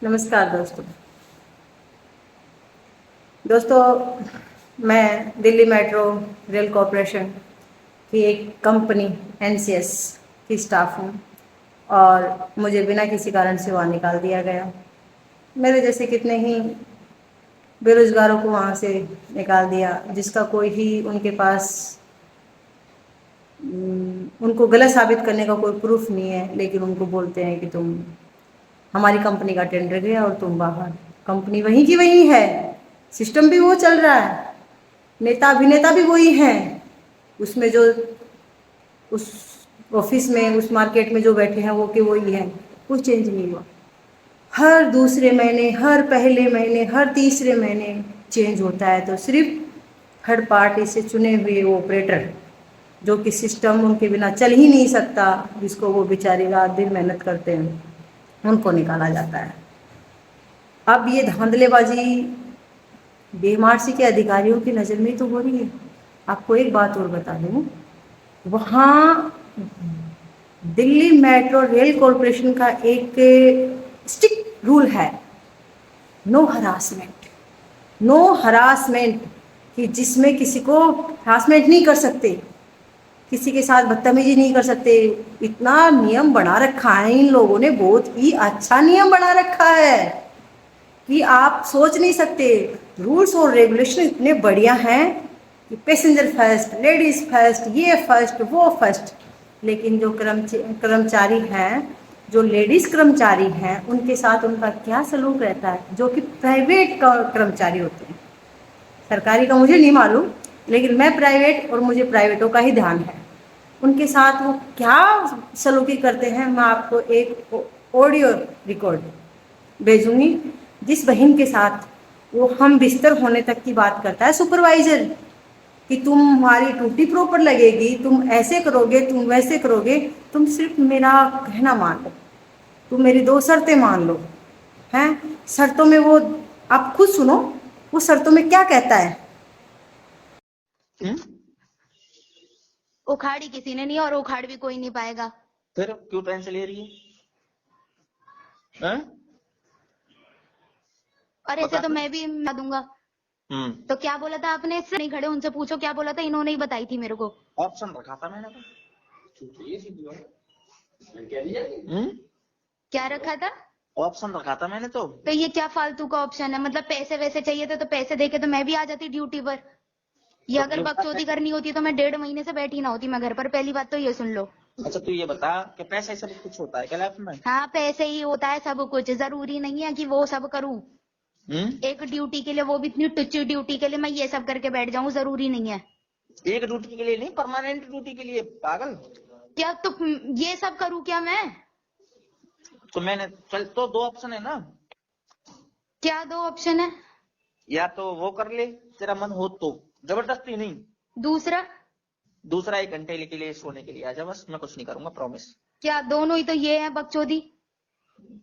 नमस्कार दोस्तों। दोस्तों, मैं दिल्ली मेट्रो रेल कॉरपोरेशन की एक कंपनी एनसीएस की स्टाफ हूँ और मुझे बिना किसी कारण से वहाँ निकाल दिया गया। मेरे जैसे कितने ही बेरोजगारों को वहाँ से निकाल दिया, जिसका कोई ही उनके पास उनको गलत साबित करने का कोई प्रूफ नहीं है, लेकिन उनको बोलते हैं कि तुम हमारी कंपनी का टेंडर गया और तुम बाहर। कंपनी वहीं की वहीं है, सिस्टम भी वो चल रहा है, नेता अभिनेता भी वही हैं, उसमें जो उस ऑफिस में उस मार्केट में जो बैठे हैं वो के वही हैं, कुछ चेंज नहीं हुआ। हर दूसरे महीने, हर पहले महीने, हर तीसरे महीने चेंज होता है। तो सिर्फ थर्ड पार्टी से चुने हुए वो ऑपरेटर, जो कि सिस्टम उनके बिना चल ही नहीं सकता, जिसको वो बेचारे रात दिन मेहनत करते हैं, उनको निकाला जाता है। अब ये धांधलेबाजी बीएमआरसी के अधिकारियों की नज़र में तो हो रही है। आपको एक बात और बता दूं, वहाँ दिल्ली मेट्रो रेल कॉरपोरेशन का एक स्ट्रिक्ट रूल है, नो हरासमेंट। नो हरासमेंट, कि जिसमें किसी को हरासमेंट नहीं कर सकते, किसी के साथ बदतमीजी नहीं कर सकते। इतना नियम बना रखा है इन लोगों ने, बहुत ही अच्छा नियम बना रखा है कि आप सोच नहीं सकते। रूल्स और रेगुलेशन इतने बढ़िया हैं कि पैसेंजर फर्स्ट, लेडीज फर्स्ट, ये फर्स्ट वो फर्स्ट। लेकिन जो कर्मचारी हैं, जो लेडीज कर्मचारी हैं, उनके साथ उनका क्या सलूक रहता है, जो कि प्राइवेट कर्मचारी होते हैं। सरकारी का मुझे नहीं मालूम, लेकिन मैं प्राइवेट और मुझे प्राइवेटों का ही ध्यान है। उनके साथ वो क्या सलूकी करते हैं, मैं आपको एक ऑडियो रिकॉर्ड भेजूंगी, जिस बहन के साथ वो हम बिस्तर होने तक की बात करता है सुपरवाइजर, कि तुम्हारी ड्यूटी प्रॉपर लगेगी, तुम ऐसे करोगे, तुम वैसे करोगे, तुम सिर्फ मेरा कहना मान लो, तुम मेरी दो शर्तें मान लो। हैं शर्तों में वो, आप खुद सुनो वो शर्तों में क्या कहता है। उखाड़ी किसी ने नहीं और उखाड़ भी कोई नहीं पाएगा। फिर क्यों टेंशन ले रही है? और ऐसे तो मैं भी बता दूंगा। तो क्या बोला था आपने? इससे नहीं खड़े, उनसे पूछो क्या बोला था, इन्होंने ही बताई थी मेरे को। ऑप्शन रखा था मैंने क्या रखा था? ऑप्शन रखा था मैंने तो ये क्या फालतू का ऑप्शन है? मतलब पैसे वैसे चाहिए थे तो पैसे देके तो मैं भी आ जाती ड्यूटी पर। ये अगर बकचोदी करनी होती तो मैं 1.5 महीने से बैठी ना होती मैं घर पर। पहली बात तो ये सुन लो। अच्छा तू ये बता कि पैसे सब कुछ होता है क्या लाइफ में? हाँ, पैसे ही होता है सब कुछ, जरूरी नहीं है कि वो सब करूं। एक ड्यूटी के लिए, वो भी इतनी टुच्ची ड्यूटी के लिए मैं ये सब करके बैठ जाऊं, जरूरी नहीं है। एक ड्यूटी के लिए नहीं, परमानेंट ड्यूटी के लिए पागल। क्या तो ये सब करूं क्या मैं? तो मैंने चल, तो दो ऑप्शन है ना। क्या दो ऑप्शन है? या तो वो कर ले तेरा मन हो तो, जबरदस्ती नहीं। दूसरा 1 घंटे के लिए सोने के लिए आ जा, बस मैं कुछ नहीं करूंगा, प्रॉमिस। क्या दोनों ही तो ये है बकचोदी?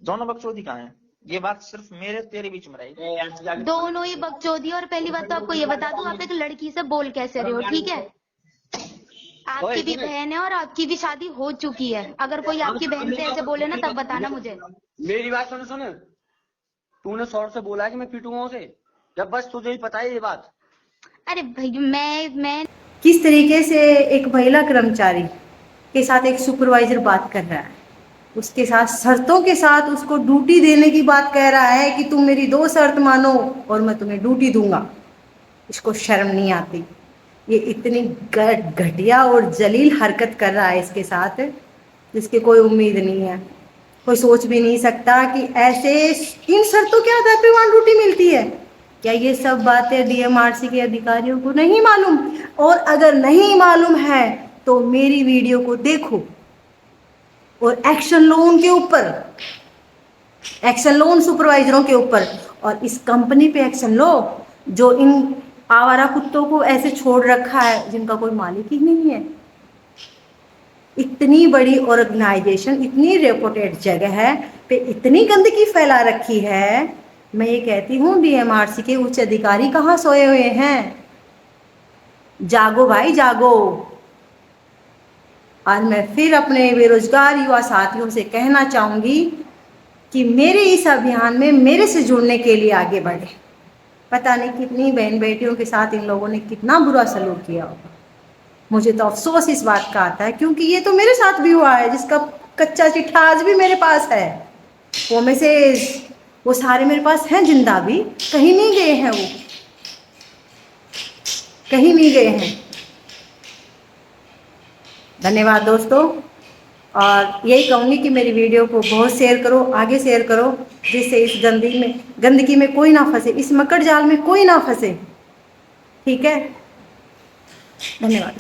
दोनों बकचोदी कहाँ है? ये बात सिर्फ मेरे तेरे बीच में रहेगी। दोनों ही बकचोदी। और पहली बात तो आपको ये बता दूं, आप एक लड़की से बोल कैसे रहे हो, ठीक है? आपकी भी बहन है और आपकी भी शादी हो चुकी है। अगर कोई आपकी बहन से ऐसे बोले ना, तब बताना मुझे। मेरी बात सुन। तूने शौर से बोला है कि मैं पीटूंगा उसे, जब बस तुझे ही पता है ये बात। अरे भाई, मैं किस तरीके से एक महिला कर्मचारी के साथ एक सुपरवाइजर बात कर रहा है, उसके साथ शर्तों के साथ उसको ड्यूटी देने की बात कह रहा है कि तुम मेरी 2 शर्त मानो और मैं तुम्हें ड्यूटी दूंगा। इसको शर्म नहीं आती? ये इतनी घटिया और जलील हरकत कर रहा है इसके साथ, जिसकी कोई उम्मीद नहीं है। कोई सोच भी नहीं सकता कि ऐसे इन शर्तों के आधार पर वहाँ ड्यूटी मिलती है। क्या ये सब बातें डीएमआरसी के अधिकारियों को नहीं मालूम? और अगर नहीं मालूम है तो मेरी वीडियो को देखो और एक्शन लो उनके ऊपर, एक्शन लो उन सुपरवाइजरों के ऊपर, और इस कंपनी पे एक्शन लो जो इन आवारा कुत्तों को ऐसे छोड़ रखा है, जिनका कोई मालिक ही नहीं है। इतनी बड़ी ऑर्गेनाइजेशन, इतनी रेपुटेड जगह है पे इतनी गंदगी फैला रखी है। मैं ये कहती हूँ डीएमआरसी के उच्च अधिकारी कहाँ सोए हुए हैं? जागो भाई जागो। आज मैं फिर अपने बेरोजगार युवा साथियों से कहना चाहूंगी कि मेरे इस अभियान में मेरे से जुड़ने के लिए आगे बढ़े। पता नहीं कितनी बहन बेटियों के साथ इन लोगों ने कितना बुरा सलूक किया होगा। मुझे तो अफसोस इस बात का आता है, क्योंकि ये तो मेरे साथ भी हुआ है, जिसका कच्चा चिट्ठा आज भी मेरे पास है। वो में से वो सारे मेरे पास हैं जिंदा भी, कहीं नहीं गए हैं, वो कहीं नहीं गए हैं। धन्यवाद दोस्तों, और यही कहूँगी कि मेरी वीडियो को बहुत शेयर करो, आगे शेयर करो, जिससे इस गंदगी में कोई ना फंसे, इस मकड़ जाल में कोई ना फंसे। ठीक है, धन्यवाद।